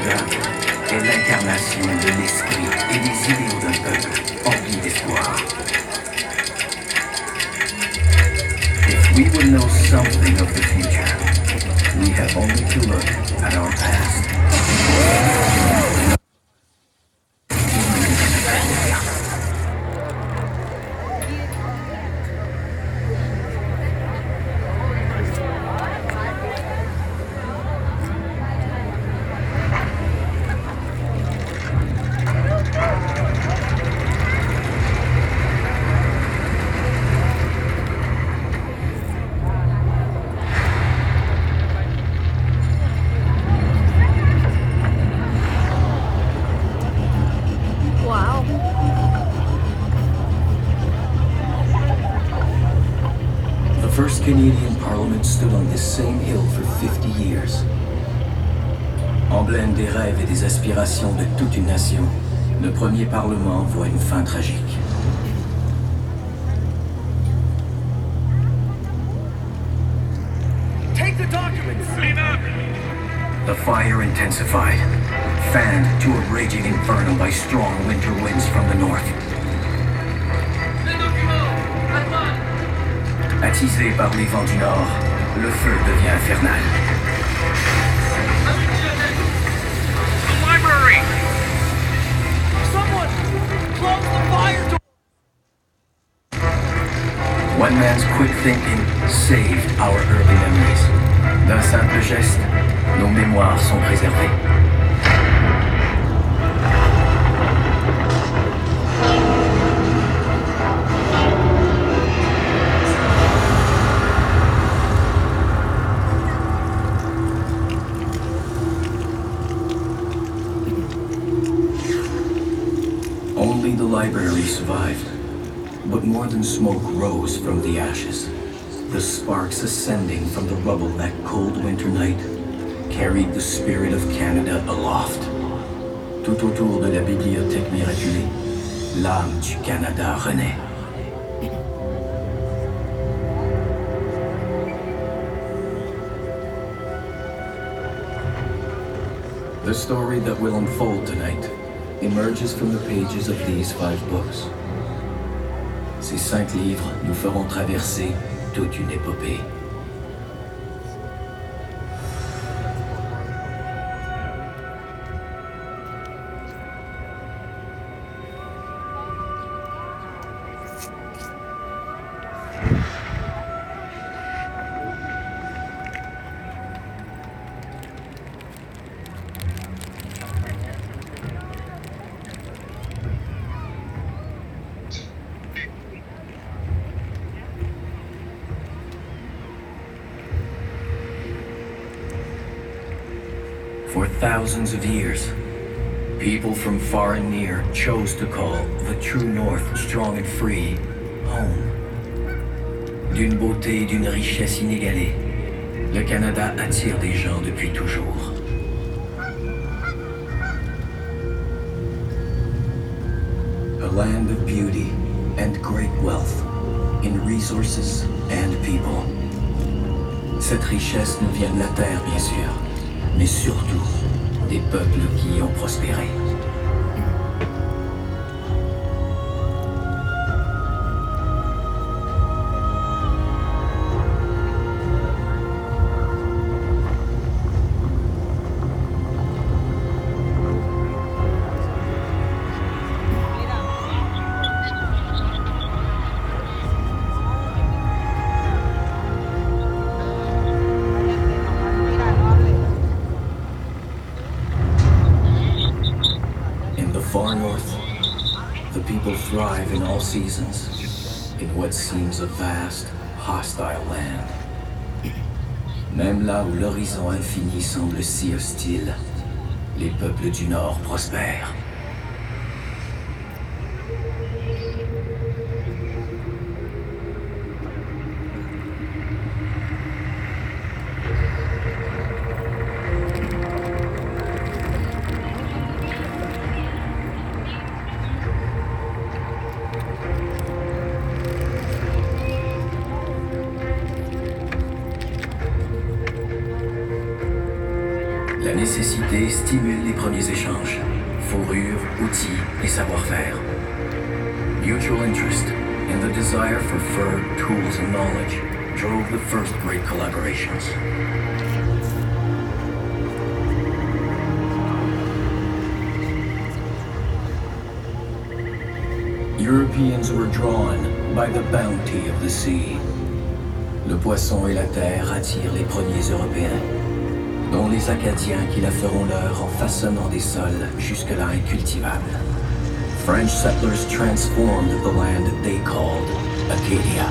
Canada est l'incarnation de l'esprit et des idéaux d'un peuple empli d'espoir. If we would know something of the future, we have only to look at our past. The first Canadian Parliament stood on this same hill for 50 years. Emblème des rêves et des aspirations de toute une nation, le premier Parlement voit une fin tragique. Take the documents! The fire intensified, fanned to a raging inferno by strong winter winds from the north. Attisé par les vents du nord, le feu devient infernal. The library! Someone! Close the fire door! One man's quick thinking saved our early memories. D'un simple geste, nos mémoires sont préservées. Only the library survived, but more than smoke rose from the ashes. The sparks ascending from the rubble that cold winter night carried the spirit of Canada aloft. Tout autour de la bibliothèque miraculée, l'âme du Canada renaît. The story that will unfold tonight emerges from the pages of these 5 books. Ces 5 livres nous feront traverser toute une épopée. For thousands of years, people from far and near chose to call the true North, strong and free, home. D'une beauté et d'une richesse inégalée, le Canada attire des gens depuis toujours. A land of beauty and great wealth, in resources and people. Cette richesse nous vient de la terre, bien sûr, mais surtout des peuples qui y ont prospéré. Far north, the people thrive in all seasons, in what seems a vast, hostile land. Même là où l'horizon infini semble si hostile, les peuples du Nord prospèrent. La nécessité proximité stimule les premiers échanges. Fourrure, outils et savoir-faire. Mutual interest and the desire for fur, tools, and knowledge drove the first great collaborations. Europeans were drawn by the bounty of the sea. Le poisson et la terre attirent les premiers Européens, dont les Acadiens qui la feront leur en façonnant des sols jusque-là incultivables. French settlers transformed the land they called Acadia.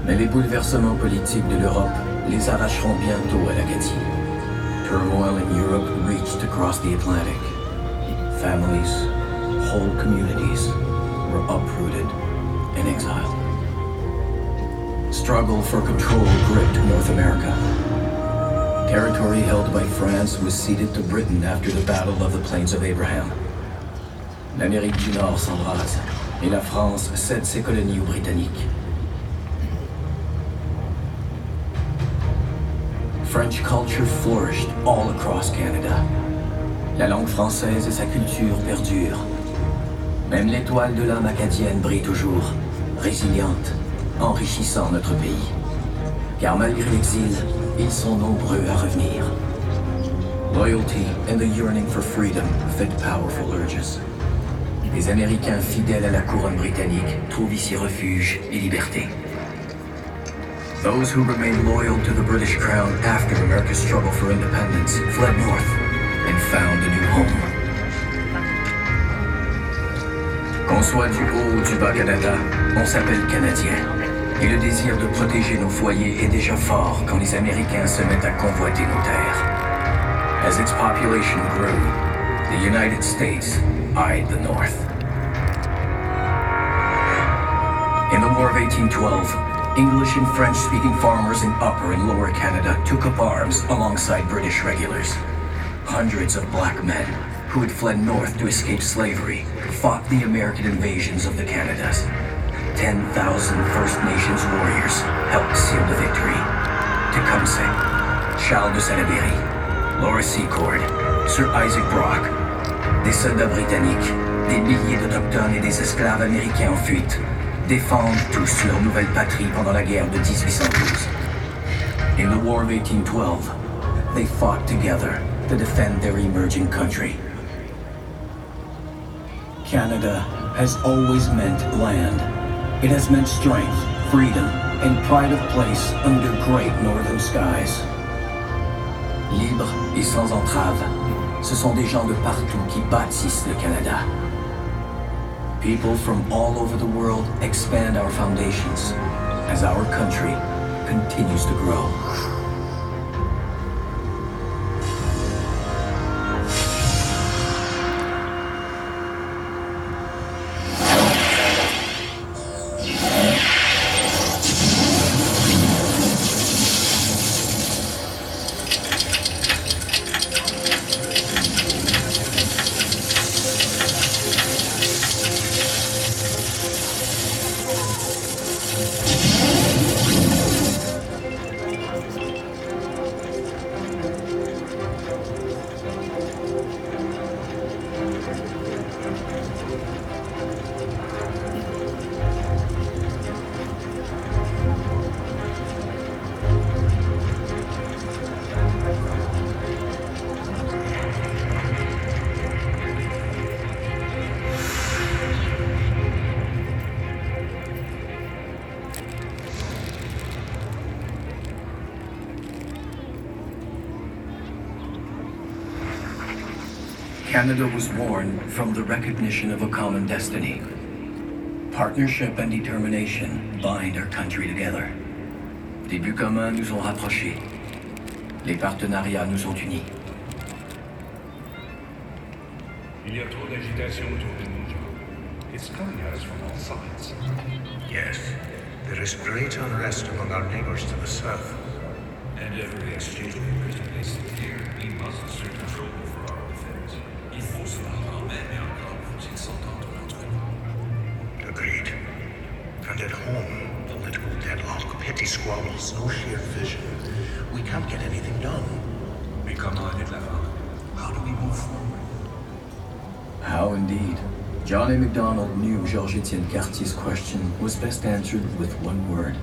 Mais les bouleversements politiques de l'Europe les arracheront bientôt à l'Acadie. Turmoil in Europe reached across the Atlantic. Families, whole communities were uprooted and exiled. Struggle for control gripped North America. Territory held by France was ceded to Britain after the Battle of the Plains of Abraham. L'Amérique du Nord s'embrase et la France cède ses colonies aux Britanniques. French culture flourished all across Canada. La langue française et sa culture perdurent. Même l'étoile de l'âme acadienne brille toujours, résiliente, enrichissant notre pays. Car malgré l'exil, ils sont nombreux à revenir. Loyalty and the yearning for freedom fed powerful urges. Les Américains fidèles à la couronne britannique trouvent ici refuge et liberté. Those who remained loyal to the British crown after America's struggle for independence fled north and found a new home. Qu'on soit du haut ou du bas Canada, on s'appelle Canadien. Et le désir de protéger nos foyers est déjà fort quand les Américains se mettent à convoiter nos terres. As its population grew, the United States eyed the North. In the War of 1812, English and French-speaking farmers in Upper and Lower Canada took up arms alongside British regulars. Hundreds of black men, who had fled north to escape slavery, fought the American invasions of the Canadas. 10,000 First Nations warriors helped seal the victory. Tecumseh, Charles de Salaberry, Laura Secord, Sir Isaac Brock, des soldats britanniques, des milliers d'Autochtones et des esclaves américains en fuite, défendent tous leur nouvelle patrie pendant la guerre de 1812. In the War of 1812, they fought together to defend their emerging country. Canada has always meant land. It has meant strength, freedom, and pride of place under great northern skies. Libres et sans entrave, ce sont des gens de partout qui bâtissent le Canada. People from all over the world expand our foundations as our country continues to grow. Canada was born from the recognition of a common destiny. Partnership and determination bind our country together. Des buts communs nous ont rapprochés. Les partenariats nous ont unis. Il y a trop d'agitation autour de nous, John. It's coming at us from all sides. Yes, there is great unrest among our neighbors to the south. And every exchange is placed here. We must assert control over our affairs. Il faut se ramène encore pour qu'ils s'entendent entre nous. Agreed. And at home, political deadlock, petty squabbles, no shared vision. We can't get anything done. We Mais comment aller de l'avant? How do we move forward? How indeed. John A. MacDonald knew Georges-Étienne Cartier's question was best answered with one word.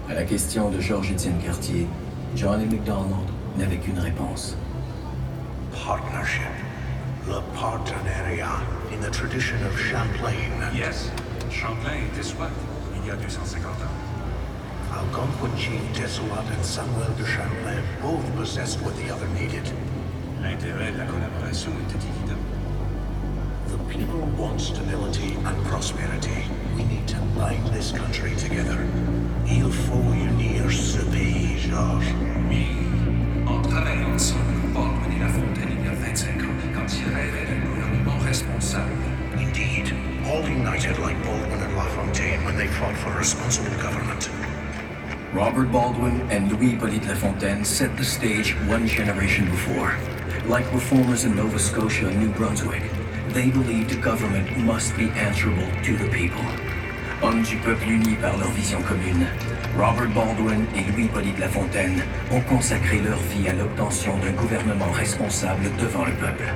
À la question de Georges-Étienne Cartier, John A. MacDonald n'avait qu'une réponse. Partnership. Le partenariat, in the tradition of Champlain. Yes, Champlain était soit, il y a 250 ans. Algonquin Chief Desolat and Samuel de Champlain both possessed what the other needed. L'intérêt de la collaboration était évident. The people want stability and prosperity. We need to bind this country together. Il faut unir ce pays, Georges. Oui, en travaillant ensemble, Baldwin et La Fontaine il y a 25 ans, quand ils rêvaient d'un gouvernement responsable. Indeed, all united like Baldwin and LaFontaine when they fought for responsible government. Robert Baldwin and Louis-Hippolyte Lafontaine set the stage one generation before. Like reformers in Nova Scotia and New Brunswick, they believed government must be answerable to the people. Hommes du peuple unis par leur vision commune, Robert Baldwin et Louis-Hippolyte Lafontaine ont consacré leur vie à l'obtention d'un gouvernement responsable devant le peuple.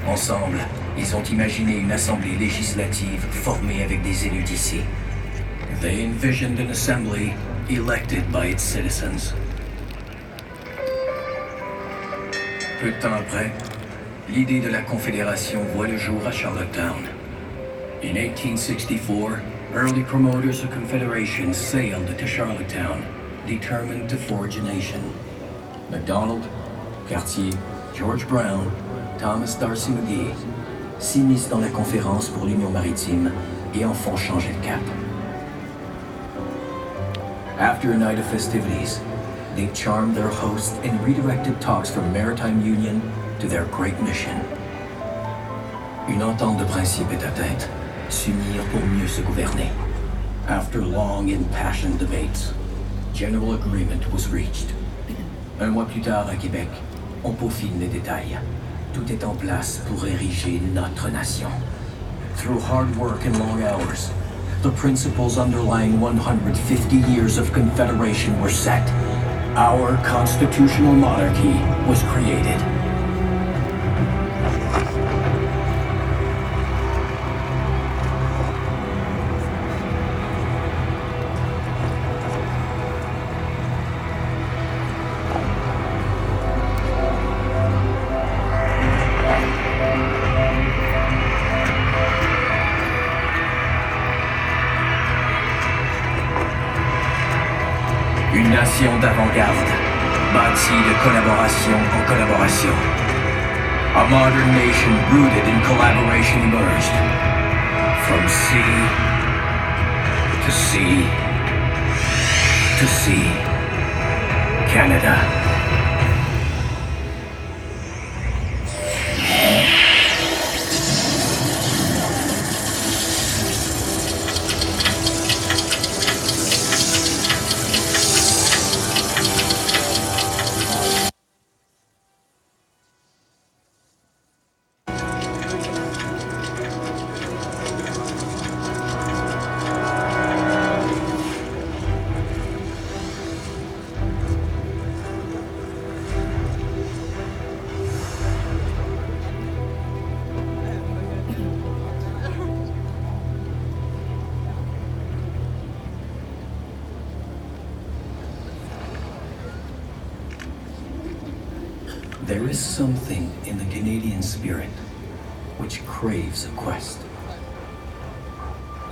Ensemble, ils ont imaginé une assemblée législative formée avec des élus d'ici. They envisioned an assembly elected by its citizens. Peu de temps après, l'idée de la Confédération voit le jour à Charlottetown. In 1864, early promoters of Confederation sailed to Charlottetown, determined to forge a nation. MacDonald, Cartier, George Brown, Thomas D'Arcy McGee s'immiscent dans la conférence pour l'Union maritime et en font changer de cap. After a night of festivities, they charmed their hosts and redirected talks from maritime union to their great mission. Une entente de principe est atteinte, s'unir pour mieux se gouverner. After long impassioned debates, general agreement was reached. Un mois plus tard à Québec, on peaufine les détails. Tout est en place pour ériger notre nation. Through hard work and long hours, the principles underlying 150 years of Confederation were set. Our constitutional monarchy was created. Une nation d'avant-garde, bâtie de collaboration en collaboration. A modern nation rooted in collaboration emerged. From sea to sea to sea. Canada. There is something in the Canadian spirit which craves a quest.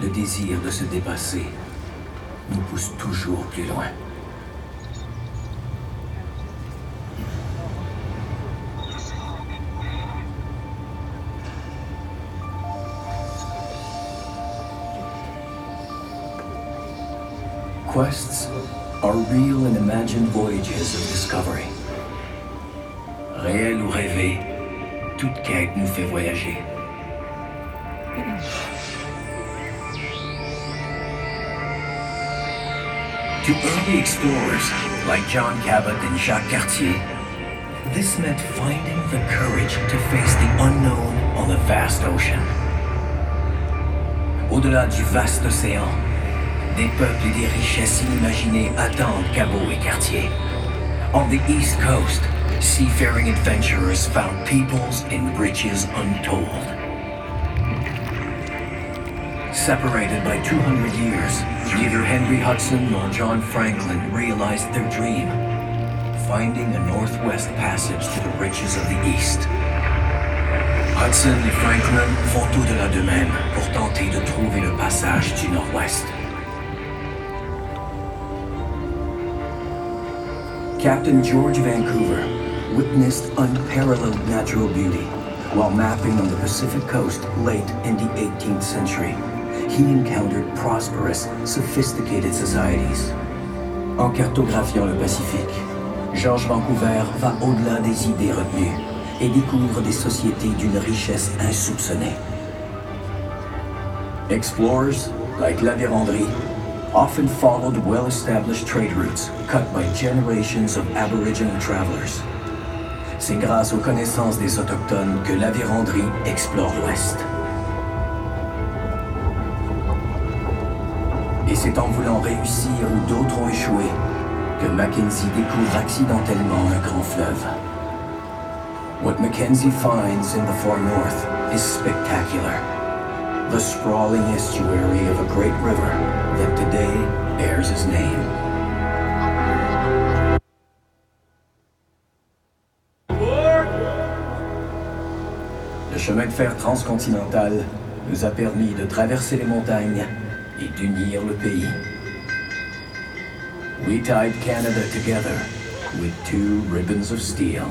Le désir de se dépasser nous pousse toujours plus loin. Quests are real and imagined voyages of discovery. Réel ou rêvé, toute quête nous fait voyager. To early explorers like John Cabot and Jacques Cartier, this meant finding the courage to face the unknown on a vast ocean. Au-delà du vaste océan, des peuples et des richesses inimaginées attendent Cabot et Cartier. On the East Coast, seafaring adventurers found peoples and riches untold. Separated by 200 years, neither Henry Hudson nor John Franklin realized their dream, finding a northwest passage to the riches of the East. Hudson et Franklin font au-delà d'eux-mêmes pour tenter de trouver le passage du nord-ouest. Captain George Vancouver witnessed unparalleled natural beauty while mapping on the Pacific coast late in the 18th century. He encountered prosperous, sophisticated societies. En cartographiant le Pacifique, George Vancouver va au-delà des idées retenues et découvre des sociétés d'une richesse insoupçonnée. Explorers, like La Vérendrye, often followed well-established trade routes cut by generations of Aboriginal travelers. C'est grâce aux connaissances des Autochtones que La Vérendrye explore l'Ouest. Et c'est en voulant réussir où d'autres ont échoué que Mackenzie découvre accidentellement un grand fleuve. What Mackenzie finds in the far north is spectacular. The sprawling estuary of a great river that today bears his name. Le chemin de fer transcontinental nous a permis de traverser les montagnes et d'unir le pays. We tied Canada together with two ribbons of steel.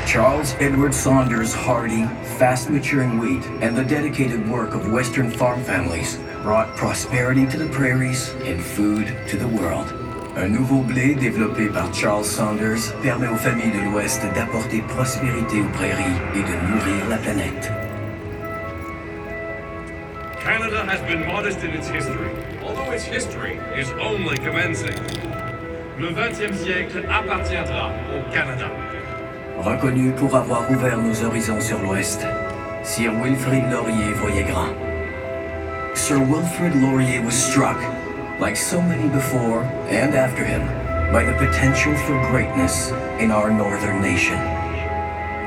Charles Edward Saunders' hardy, fast-maturing wheat and the dedicated work of Western farm families brought prosperity to the prairies and food to the world. Un nouveau blé développé par Charles Saunders permet aux familles de l'Ouest d'apporter prospérité aux prairies et de nourrir la planète. Canada has been modest in its history, although its history is only commencing. Le 20e siècle appartiendra au Canada. Reconnu pour avoir ouvert nos horizons sur l'Ouest, Sir Wilfrid Laurier voyait grand. Sir Wilfrid Laurier was struck, like so many before and after him, by the potential for greatness in our northern nation.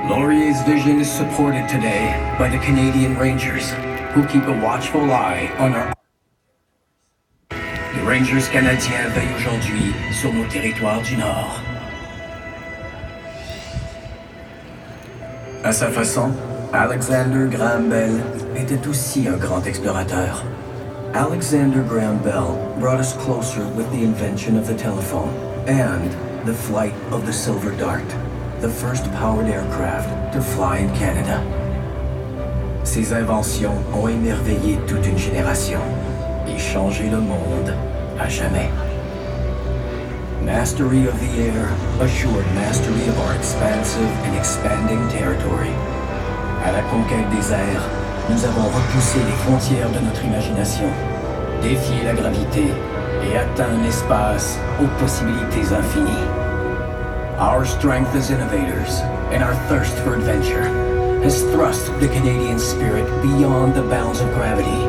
Laurier's vision is supported today by the Canadian Rangers, who keep a watchful eye on our... Les Rangers canadiens veillent aujourd'hui sur nos territoires du Nord. À sa façon, Alexander Graham Bell était aussi un grand explorateur. Alexander Graham Bell brought us closer with the invention of the telephone and the flight of the Silver Dart, the first powered aircraft to fly in Canada. Ces inventions ont émerveillé toute une génération et changé le monde à jamais. Mastery of the air assured mastery of our expansive and expanding territory. À la conquête des airs, nous avons repoussé les frontières de notre imagination, défié la gravité et atteint l'espace aux possibilités infinies. Our strength as innovators and our thirst for adventure has thrust the Canadian spirit beyond the bounds of gravity.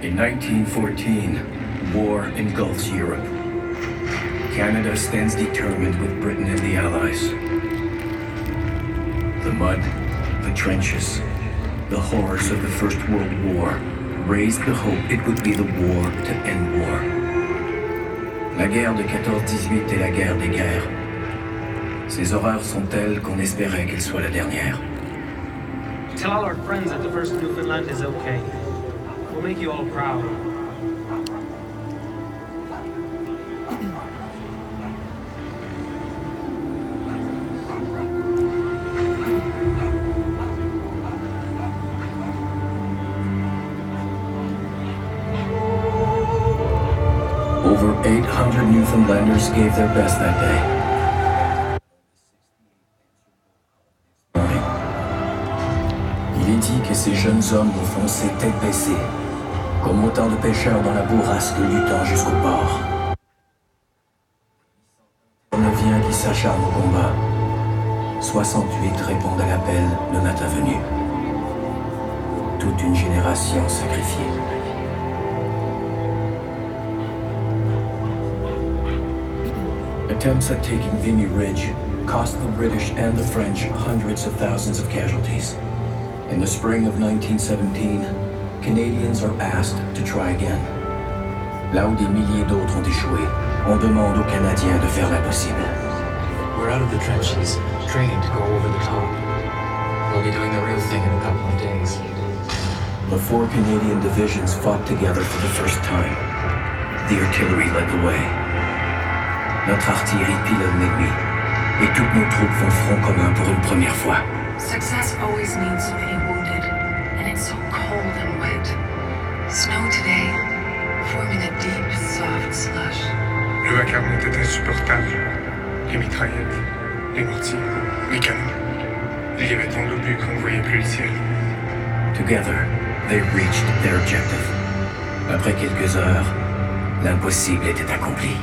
In 1914, war engulfs Europe. Canada stands determined with Britain and the Allies. The mud, the trenches, the horrors of the First World War raised the hope it would be the war to end war. La guerre de 14-18 est la guerre des guerres. Ces horreurs sont telles qu'on espérait qu'elle soit la dernière. Tell all our friends that the first Newfoundland is okay. We'll make you all proud. Over 800 Newfoundlanders gave their best that day. Il est dit que ces jeunes hommes ont foncé tête baissée, comme autant de pêcheurs dans la bourrasque luttant jusqu'au port. On ne vient qui s'acharne au combat. 68 répondent à l'appel le matin venu. Toute une génération sacrifiée. Attempts at taking Vimy Ridge cost the British and the French hundreds of thousands of casualties. In the spring of 1917, Canadians are asked to try again. Là où des milliers d'autres ont échoué, on demande aux Canadiens de faire l'impossible. We're out of the trenches, training to go over the top. We'll be doing the real thing in a couple of days. The 4 Canadian divisions fought together for the first time. The artillery led the way. Notre artillerie pilote l'ennemi, et toutes nos troupes font front commun pour une première fois. Success always means so many wounded, and it's so cold and wet. Snow today, forming a deep, soft slush. Le vacarme était insupportable. Les mitraillettes, les mortiers, les canons. Il y avait tant d'obus qu'on ne voyait plus le ciel. Together, they reached their objective. Après quelques heures, l'impossible était accompli.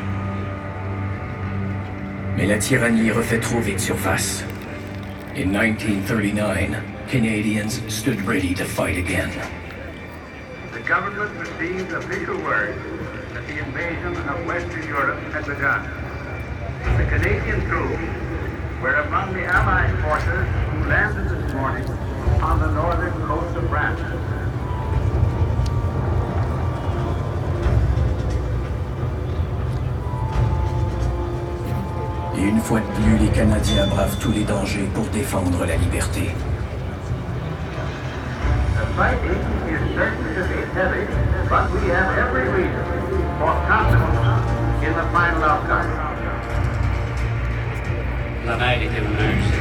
Mais la tyrannie refait trop vite surface. In 1939, Canadians stood ready to fight again. The government received official word that the invasion of Western Europe had begun. The Canadian troops were among the Allied forces who landed this morning on the northern coast of France. Et une fois de plus, les Canadiens bravent tous les dangers pour défendre la liberté. The fighting is certain to be heavy, but we have every reason for confidence in the final outcome. La mer était houleuse.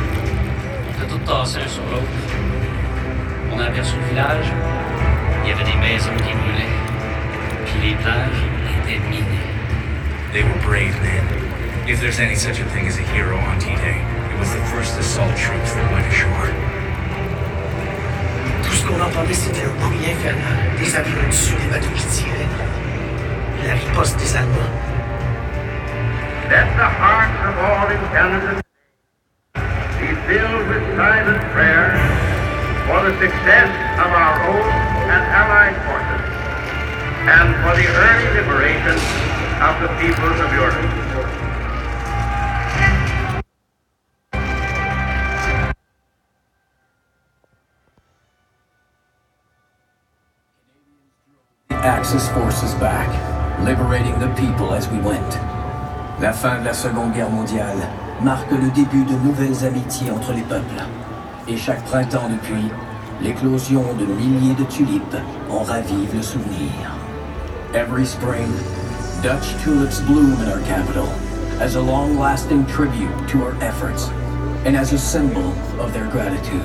On était tous tassés un sur l'autre. On a aperçu le village. Il y avait des maisons qui brûlaient. Puis les plages étaient minées. They were brave men. If there's any such a thing as a hero on D-Day, it was the first assault troops that went ashore. Tout ce qu'on entendait, c'était un bruit infernal. Des avions dessus, des bateaux qui tiraient. La riposte des Allemands. Let the hearts of all in Canada be filled with silent prayer for the success of our own and allied forces, and for the early liberation of the peoples of Europe. Axis forces back, liberating the people as we went. La fin de la Seconde Guerre mondiale marque le début de nouvelles amitiés entre les peuples. Et chaque printemps depuis, l'éclosion de milliers de tulipes en ravive le souvenir. Every spring, Dutch tulips bloom in our capital as a long-lasting tribute to our efforts and as a symbol of their gratitude.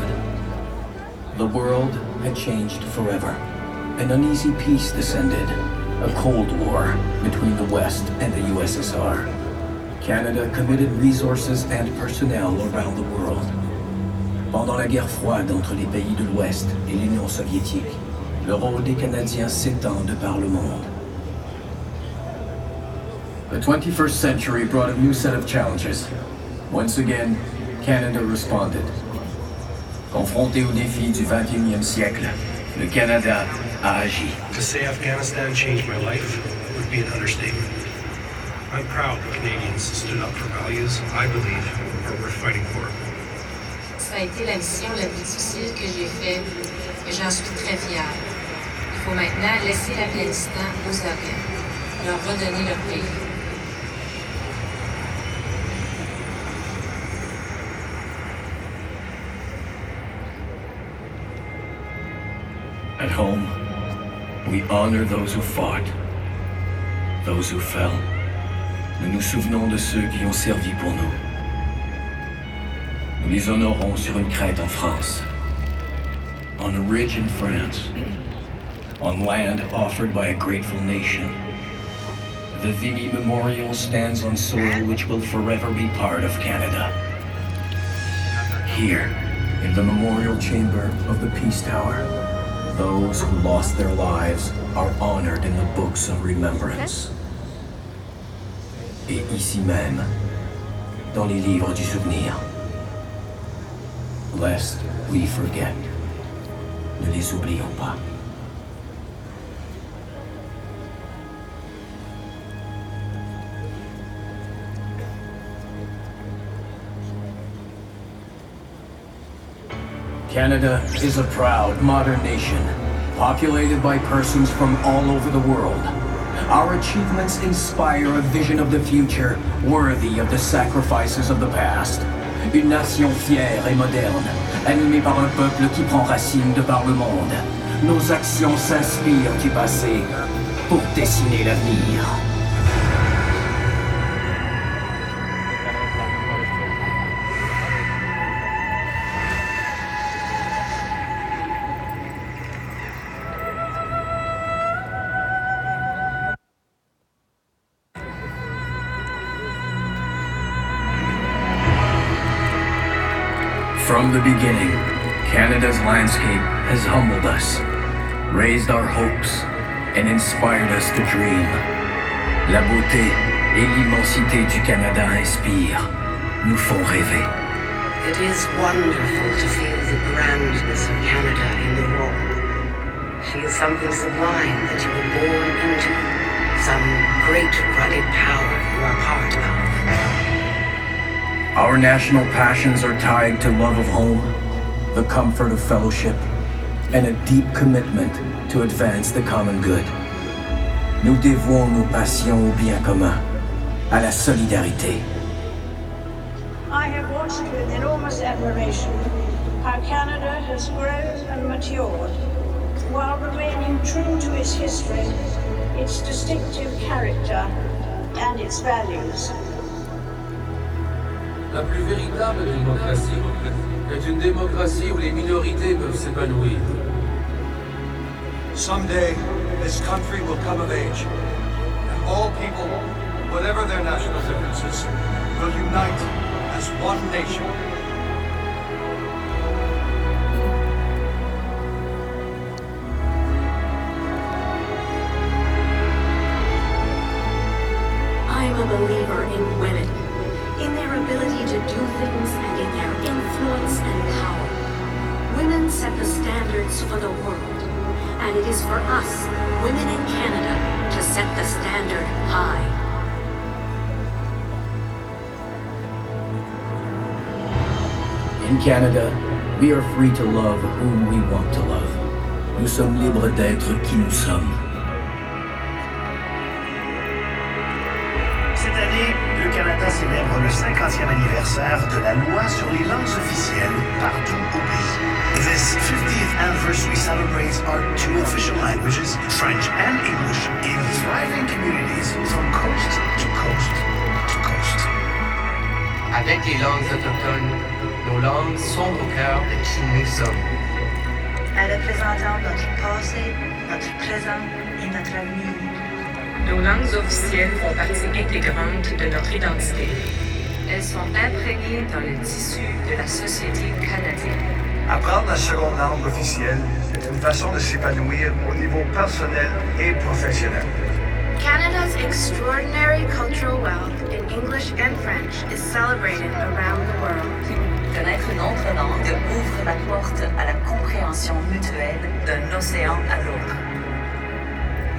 The world had changed forever. An uneasy peace descended, a Cold War between the West and the USSR. Canada committed resources and personnel around the world. Pendant la guerre froide entre les pays de l'Ouest et l'Union soviétique, le rôle des Canadiens s'étend de par le monde. The 21st century brought a new set of challenges. Once again, Canada responded. Confronté aux défis du 21e siècle, le Canada a agi. To say Afghanistan changed my life would would be an understatement. I'm proud the Canadians stood up for values I believe are worth fighting for. Ça a été la mission la plus difficile que j'ai faite et j'en suis très fière. Il faut maintenant laisser l'Afghanistan aux Afghans, leur redonner leur pays. At home, we honor those who fought, those who fell. Nous nous souvenons de ceux qui ont servi pour nous. Nous les honorons sur une crête en France, on a ridge in France, on land offered by a grateful nation. The Vimy Memorial stands on soil which will forever be part of Canada. Here, in the memorial chamber of the Peace Tower, those who lost their lives are honored in the books of remembrance. Et ici même, dans les livres du souvenir. Lest we forget. Ne les oublions pas. Canada is a proud, modern nation, populated by persons from all over the world. Our achievements inspire a vision of the future worthy of the sacrifices of the past. Une nation fière et moderne, animée par un peuple qui prend racine de par le monde. Nos actions s'inspirent du passé pour dessiner l'avenir. From the beginning, Canada's landscape has humbled us, raised our hopes, and inspired us to dream. La beauté et l'immensité du Canada inspirent, nous font rêver. It is wonderful to feel the grandness of Canada in the raw. Feel something sublime that you were born into, some great rugged power you are part of. Our national passions are tied to love of home, the comfort of fellowship, and a deep commitment to advance the common good. Nous dévouons nos passions au bien commun, à la solidarité. I have watched with enormous admiration how Canada has grown and matured, while remaining true to its history, its distinctive character, and its values. La plus véritable démocratie est une démocratie où les minorités peuvent s'épanouir. Someday, this country will come of age, and all people, whatever their national differences, will unite as one nation. I'm a believer in women, in their ability to do things and in their influence and power. Women set the standards for the world, and it is for us, women in Canada, to set the standard high. In Canada, we are free to love whom we want to love. Nous sommes libres d'être qui nous sommes. Cette année, le Canada célèbre le 50e anniversaire de la loi sur les langues officielles partout au pays. This 50th anniversary celebrates our two official languages, French and English, in thriving communities from coast to coast to coast. Avec les langues autochtones, nos langues sont au cœur de qui nous sommes. Elles représentent notre passé, notre présent et notre avenir. Nos langues officielles font partie intégrante de notre identité. Elles sont imprégnées dans le tissu de la société canadienne. Apprendre la seconde langue officielle est une façon de s'épanouir au niveau personnel et professionnel. Canada's extraordinary cultural wealth in English and French is celebrated around the world. Connaître une autre langue ouvre la porte à la compréhension mutuelle d'un océan à l'autre.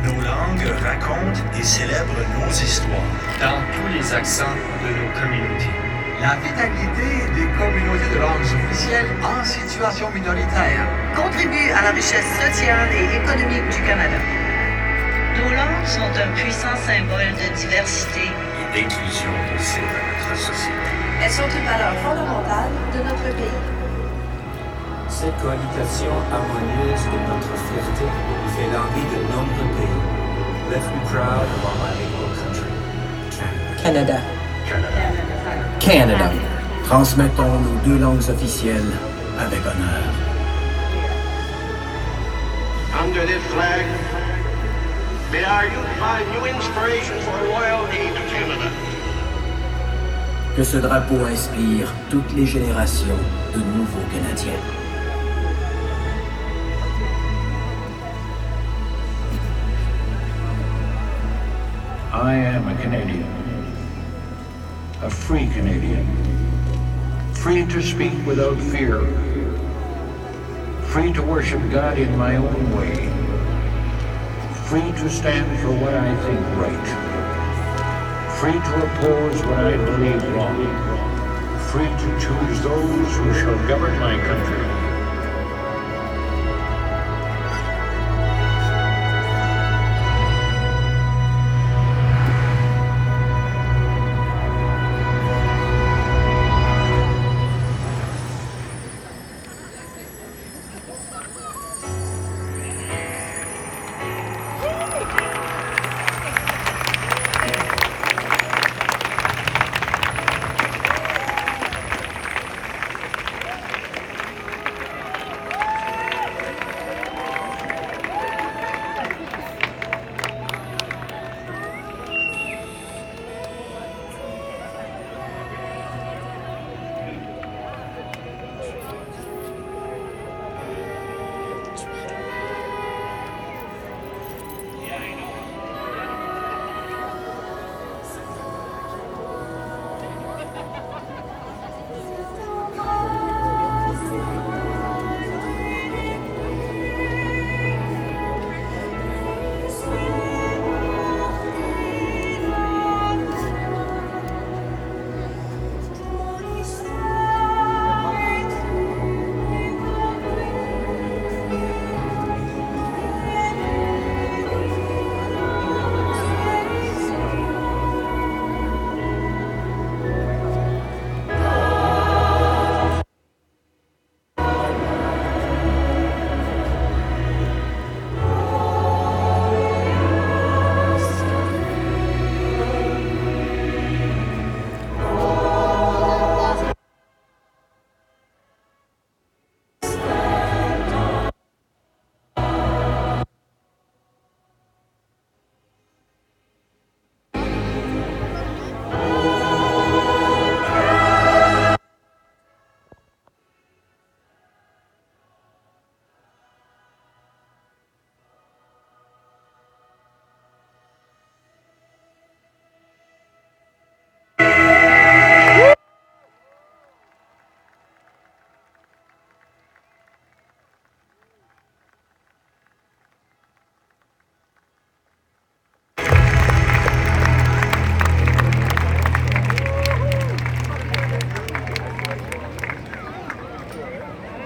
Nos langues racontent et célèbrent nos histoires. Dans tous les accents de nos communautés. La vitalité des communautés de langues officielles en situation minoritaire Contribue à la richesse sociale et économique du Canada. Nos langues sont un puissant symbole de diversité et d'inclusion au sein de notre société. Elles sont une valeur fondamentale de notre pays. Cette cohabitation harmonieuse de notre fierté fait l'envie de nombreux pays. Let's be proud of our bilingual country, Canada. Canada. Transmettons nos deux langues officielles avec honneur. Under this flag, may our youth find new inspiration for loyalty to Canada. Que ce drapeau inspire toutes les générations de nouveaux Canadiens. I am a Canadian, a free Canadian, free to speak without fear, free to worship God in my own way, free to stand for what I think right, free to oppose what I believe wrong, free to choose those who shall govern my country.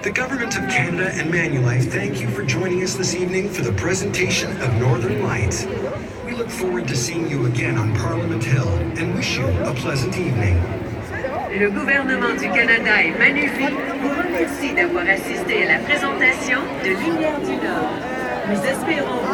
The Government of Canada and Manulife thank you for joining us this evening for the presentation of Northern Lights. We look forward to seeing you again on Parliament Hill and wish you a pleasant evening. Le gouvernement du Canada et Manulife vous remercie d'avoir assisté à la présentation de Lumière du Nord. Nous espérons